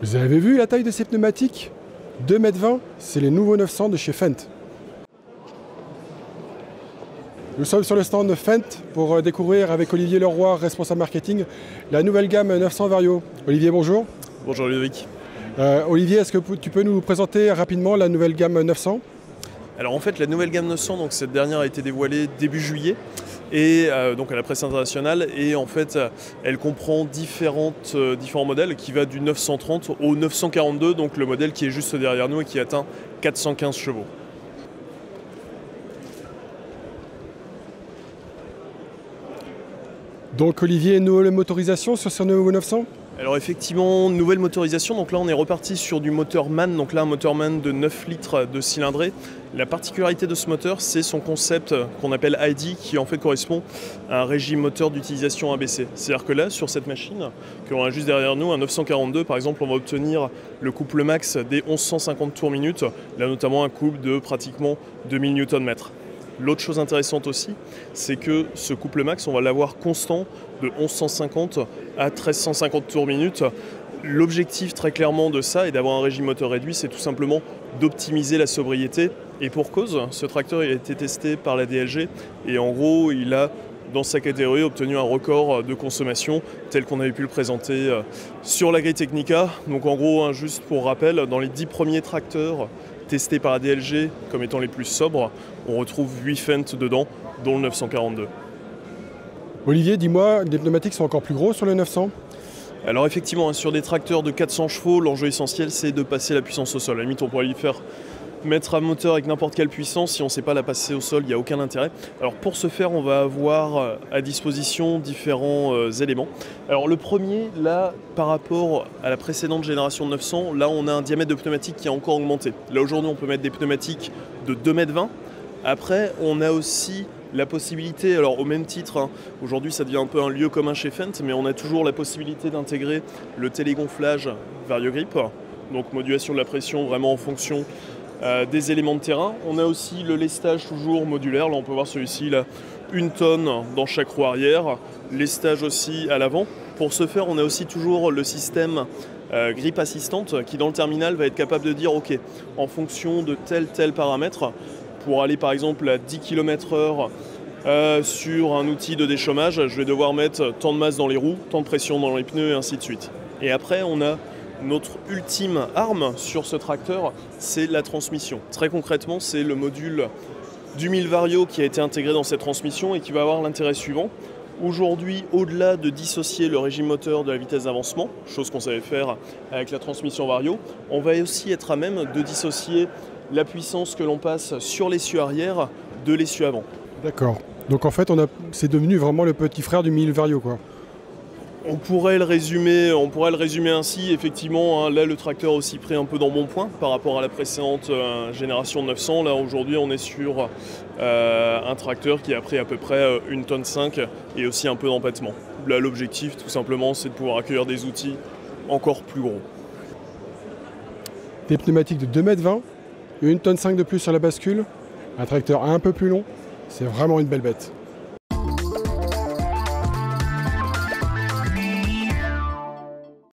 Vous avez vu la taille de ces pneumatiques? 2,20 m, c'est les nouveaux 900 de chez Fendt. Nous sommes sur le stand Fendt pour découvrir avec Olivier Leroy, responsable marketing, la nouvelle gamme 900 Vario. Olivier, bonjour. Bonjour Ludovic. Olivier, est-ce que tu peux nous présenter rapidement la nouvelle gamme 900? Alors en fait, la nouvelle gamme 900, donc cette dernière a été dévoilée début juillet, et donc à la presse internationale, et en fait elle comprend différents modèles qui va du 930 au 942, donc le modèle qui est juste derrière nous et qui atteint 415 chevaux. Donc Olivier, une nouvelle motorisation sur ce nouveau 900? Alors effectivement, nouvelle motorisation, donc là on est reparti sur du moteur MAN, donc là un moteur MAN de 9 litres de cylindrée. La particularité de ce moteur, c'est son concept qu'on appelle ID, qui en fait correspond à un régime moteur d'utilisation ABC. C'est-à-dire que là, sur cette machine, que l'on a juste derrière nous, un 942 par exemple, on va obtenir le couple max des 1150 tours minutes, là notamment un couple de pratiquement 2000 Nm. L'autre chose intéressante aussi, c'est que ce couple max, on va l'avoir constant de 1150 à 1350 tours minutes. L'objectif très clairement de ça et d'avoir un régime moteur réduit, c'est tout simplement d'optimiser la sobriété. Et pour cause, ce tracteur il a été testé par la DLG et en gros, il a dans sa catégorie obtenu un record de consommation tel qu'on avait pu le présenter sur la grille Technica. Donc en gros, juste pour rappel, dans les 10 premiers tracteurs testés par la DLG comme étant les plus sobres, on retrouve 8 Fendt dedans, dont le 942. Olivier, dis-moi, les pneumatiques sont encore plus gros sur le 900? Alors effectivement, sur des tracteurs de 400 chevaux, l'enjeu essentiel c'est de passer la puissance au sol. À la limite, on pourrait lui faire mettre un moteur avec n'importe quelle puissance, si on ne sait pas la passer au sol, il n'y a aucun intérêt. Alors pour ce faire, on va avoir à disposition différents éléments. Alors le premier, là, par rapport à la précédente génération de 900, là on a un diamètre de pneumatique qui a encore augmenté. Là aujourd'hui, on peut mettre des pneumatiques de 2,20 m. Après, on a aussi la possibilité, alors au même titre, aujourd'hui ça devient un peu un lieu commun chez Fendt, mais on a toujours la possibilité d'intégrer le télégonflage VarioGrip, donc modulation de la pression vraiment en fonction des éléments de terrain. On a aussi le lestage toujours modulaire, là on peut voir celui-ci, là, 1 tonne dans chaque roue arrière, lestage aussi à l'avant. Pour ce faire, on a aussi toujours le système grip assistante qui dans le terminal va être capable de dire ok, en fonction de tel paramètre, pour aller par exemple à 10 km/h sur un outil de déchômage, je vais devoir mettre tant de masse dans les roues, tant de pression dans les pneus et ainsi de suite. Et après on a notre ultime arme sur ce tracteur, c'est la transmission. Très concrètement, c'est le module du 1000 Vario qui a été intégré dans cette transmission et qui va avoir l'intérêt suivant. Aujourd'hui, au-delà de dissocier le régime moteur de la vitesse d'avancement, chose qu'on savait faire avec la transmission Vario, on va aussi être à même de dissocier la puissance que l'on passe sur l'essieu arrière de l'essieu avant. D'accord. Donc en fait, c'est devenu vraiment le petit frère du 1000 Vario, quoi. On pourrait le résumer ainsi, effectivement, là le tracteur a aussi pris un peu d'embonpoint par rapport à la précédente génération 900. Là aujourd'hui on est sur un tracteur qui a pris à peu près 1,5 tonne et aussi un peu d'empattement. Là l'objectif tout simplement c'est de pouvoir accueillir des outils encore plus gros. Des pneumatiques de 2,20 m, 1,5 tonne de plus sur la bascule, un tracteur un peu plus long, c'est vraiment une belle bête.